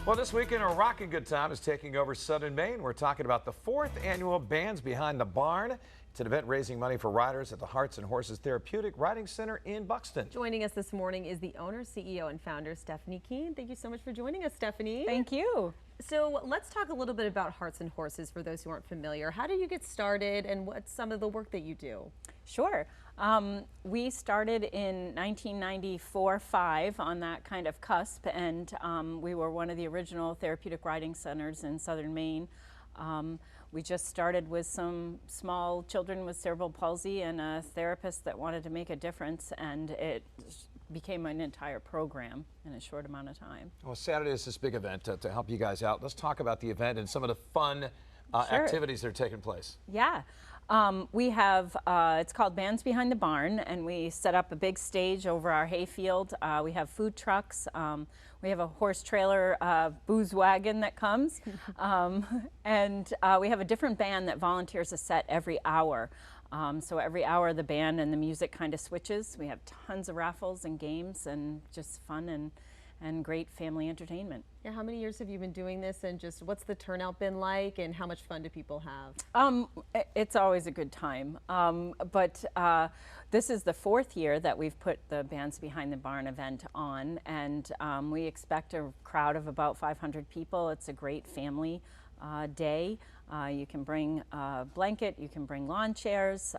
Well, this weekend, a rocking good time is taking over Southern Maine. We're talking about the 4th annual Bands Behind the Barn. It's an event raising money for riders at the Hearts and Horses Therapeutic Riding Center in Buxton. Joining us this morning is the owner, CEO, and founder, Stephanie Keene. Thank you so much for joining us, Stephanie. Thank you. So let's talk a little bit about Hearts and Horses for those who aren't familiar. How did you get started and what's some of the work that you do? Sure. We started in 1994-5 on that kind of cusp, and we were one of the original therapeutic riding centers in Southern Maine. We just started with some small children with cerebral palsy and a therapist that wanted to make a difference, and it became an entire program in a short amount of time. Well, Saturday is this big event to help you guys out. Let's talk about the event and some of the fun Sure. activities that are taking place. Yeah. We have, it's called Bands Behind the Barn, and we set up a big stage over our hayfield. We have food trucks. We have a horse trailer booze wagon that comes. And we have a different band that volunteers a set every hour. So every hour the band and the music kind of switches. We have tons of raffles and games and just fun and great family entertainment. Yeah, how many years have you been doing this, and just what's the turnout been like, and how much fun do people have? It's always a good time, but this is the 4th year that we've put the Bands Behind the Barn event on, and we expect a crowd of about 500 people. It's a great family day. You can bring a blanket, you can bring lawn chairs.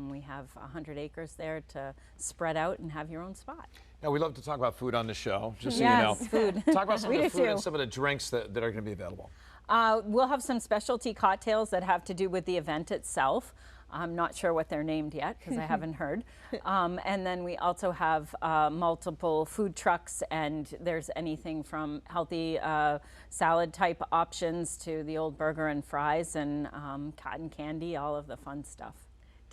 We have 100 acres there to spread out and have your own spot. Now, we love to talk about food on the show, just so Yes, you know. food. Talk about some of We the do food too. and some of the drinks that are going to be available. We'll have some specialty cocktails that have to do with the event itself. I'm not sure what they're named yet because I haven't heard. And then we also have multiple food trucks, and there's anything from healthy salad type options to the old burger and fries and cotton candy, all of the fun stuff.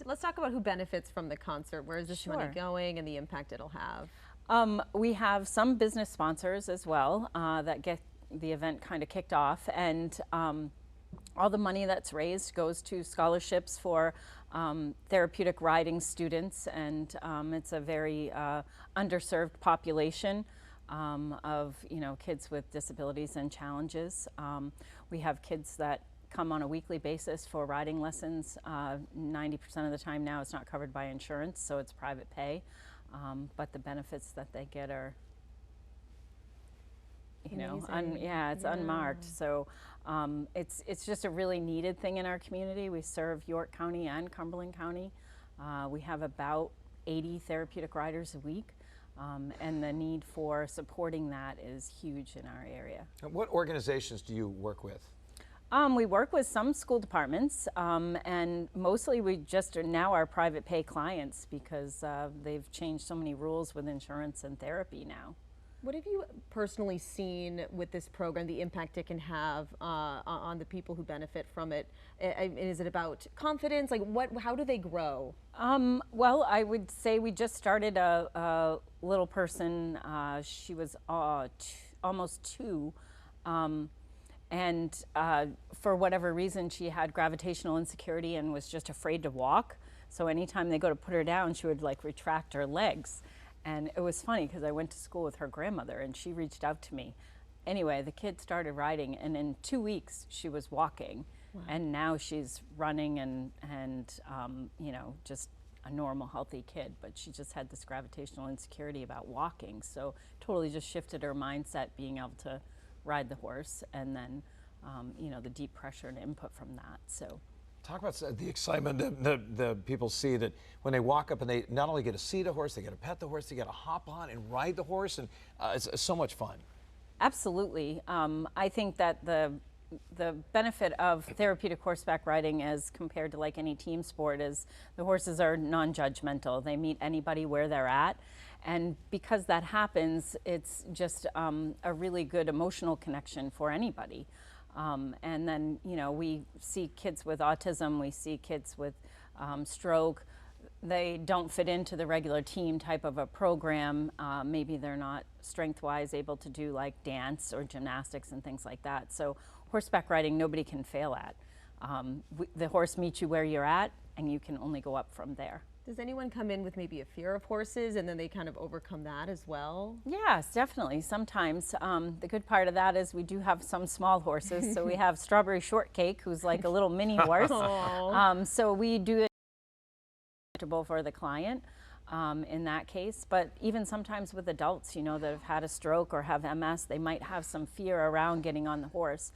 Let's talk about who benefits from the concert. Where is this money Sure. going and the impact it'll have? We have some business sponsors as well that get the event kind of kicked off, and all the money that's raised goes to scholarships for therapeutic riding students, and it's a very underserved population of kids with disabilities and challenges. We have kids that come on a weekly basis for riding lessons. 90% of the time now it's not covered by insurance, so it's private pay. But the benefits that they get are, it's unmarked. So it's just a really needed thing in our community. We serve York County and Cumberland County. We have about 80 therapeutic riders a week, and the need for supporting that is huge in our area. And what organizations do you work with? We work with some school departments, and mostly we just are now our private pay clients because they've changed so many rules with insurance and therapy now. What have you personally seen with this program, the impact it can have on the people who benefit from it? Is it about confidence? Like, how do they grow? Well, I would say we just started a little person. She was almost 2. And for whatever reason, she had gravitational insecurity and was just afraid to walk. So anytime they go to put her down, she would like retract her legs. And it was funny because I went to school with her grandmother and she reached out to me. Anyway, the kid started riding, and in 2 weeks she was walking. Wow. And now she's running and just a normal, healthy kid. But she just had this gravitational insecurity about walking. So totally just shifted her mindset, being able to ride the horse, and then the deep pressure and input from that. So talk about the excitement that the people see that when they walk up and they not only get to see the horse, they get to pet the horse, they get to hop on and ride the horse, and it's so much fun. Absolutely. I think that the benefit of therapeutic horseback riding as compared to like any team sport is the horses are non-judgmental. They meet anybody where they're at. And because that happens, it's just a really good emotional connection for anybody. And then, we see kids with autism, we see kids with stroke. They don't fit into the regular team type of a program. Maybe they're not strength-wise able to do like dance or gymnastics and things like that. So horseback riding, nobody can fail at. The horse meets you where you're at, and you can only go up from there. Does anyone come in with maybe a fear of horses and then they kind of overcome that as well? Yes, definitely. Sometimes. The good part of that is we do have some small horses. So we have Strawberry Shortcake, who's like a little mini horse. So we do it comfortable for the client in that case. But even sometimes with adults, that have had a stroke or have MS, they might have some fear around getting on the horse.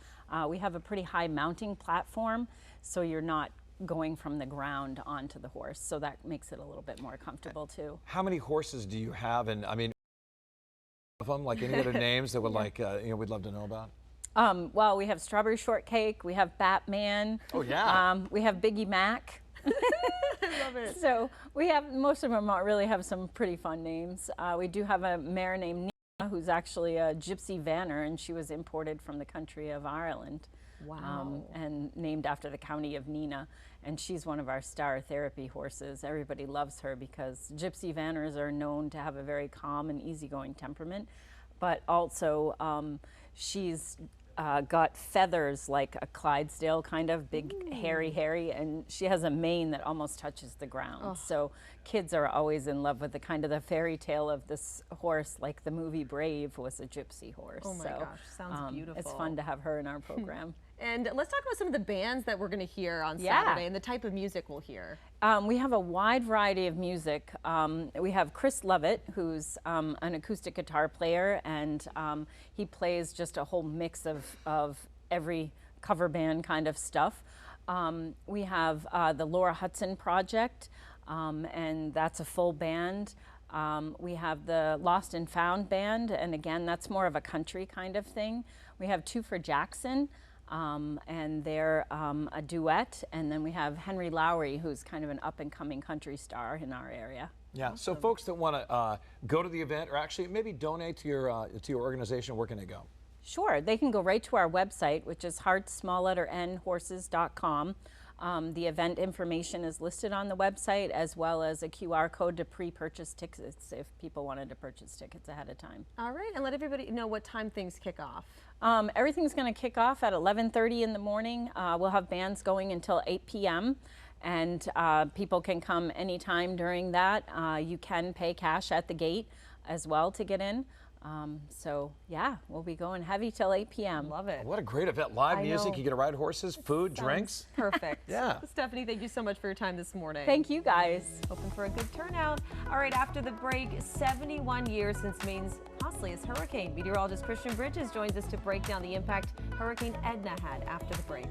We have a pretty high mounting platform, so you're not going from the ground onto the horse, so that makes it a little bit more comfortable too. How many horses do you have? And I mean, of them, like any other names that would we'd love to know about? Well, we have Strawberry Shortcake, we have Batman. Oh yeah. We have Biggie Mac. I love it. So we have, most of them really have some pretty fun names. We do have a mare named Nina, who's actually a gypsy vanner, and she was imported from the country of Ireland. Wow. And named after the county of Nina. And she's one of our star therapy horses. Everybody loves her because gypsy vanners are known to have a very calm and easygoing temperament. But also, she's got feathers like a Clydesdale, kind of big, hairy, and she has a mane that almost touches the ground. Oh. So kids are always in love with the kind of the fairy tale of this horse, like the movie Brave was a gypsy horse. Oh my gosh, sounds beautiful. It's fun to have her in our program. And let's talk about some of the bands that we're going to hear on Saturday and the type of music we'll hear. We have a wide variety of music. We have Chris Lovett, who's an acoustic guitar player, and he plays just a whole mix of every cover band kind of stuff. We have the Laura Hudson Project, and that's a full band. We have the Lost and Found Band, and again, that's more of a country kind of thing. We have Two for Jackson. And they're a duet, and then we have Henry Lowry, who's kind of an up-and-coming country star in our area. Yeah, so folks that want to go to the event or actually maybe donate to your organization, where can they go? Sure, they can go right to our website, which is heartsmallletterNhorses.com. The event information is listed on the website, as well as a QR code to pre-purchase tickets if people wanted to purchase tickets ahead of time. All right, and let everybody know what time things kick off. Everything's going to kick off at 11:30 in the morning. We'll have bands going until 8 p.m. and people can come anytime during that. You can pay cash at the gate as well to get in. So yeah, we'll be going heavy till 8 p.m. Love it. What a great event. Live music, know. you get to ride horses, food, drinks. Perfect. Yeah. Stephanie, thank you so much for your time this morning. Thank you guys. Hoping for a good turnout. All right, after the break, 71 years since Maine's costliest hurricane. Meteorologist Christian Bridges joins us to break down the impact Hurricane Edna had after the break.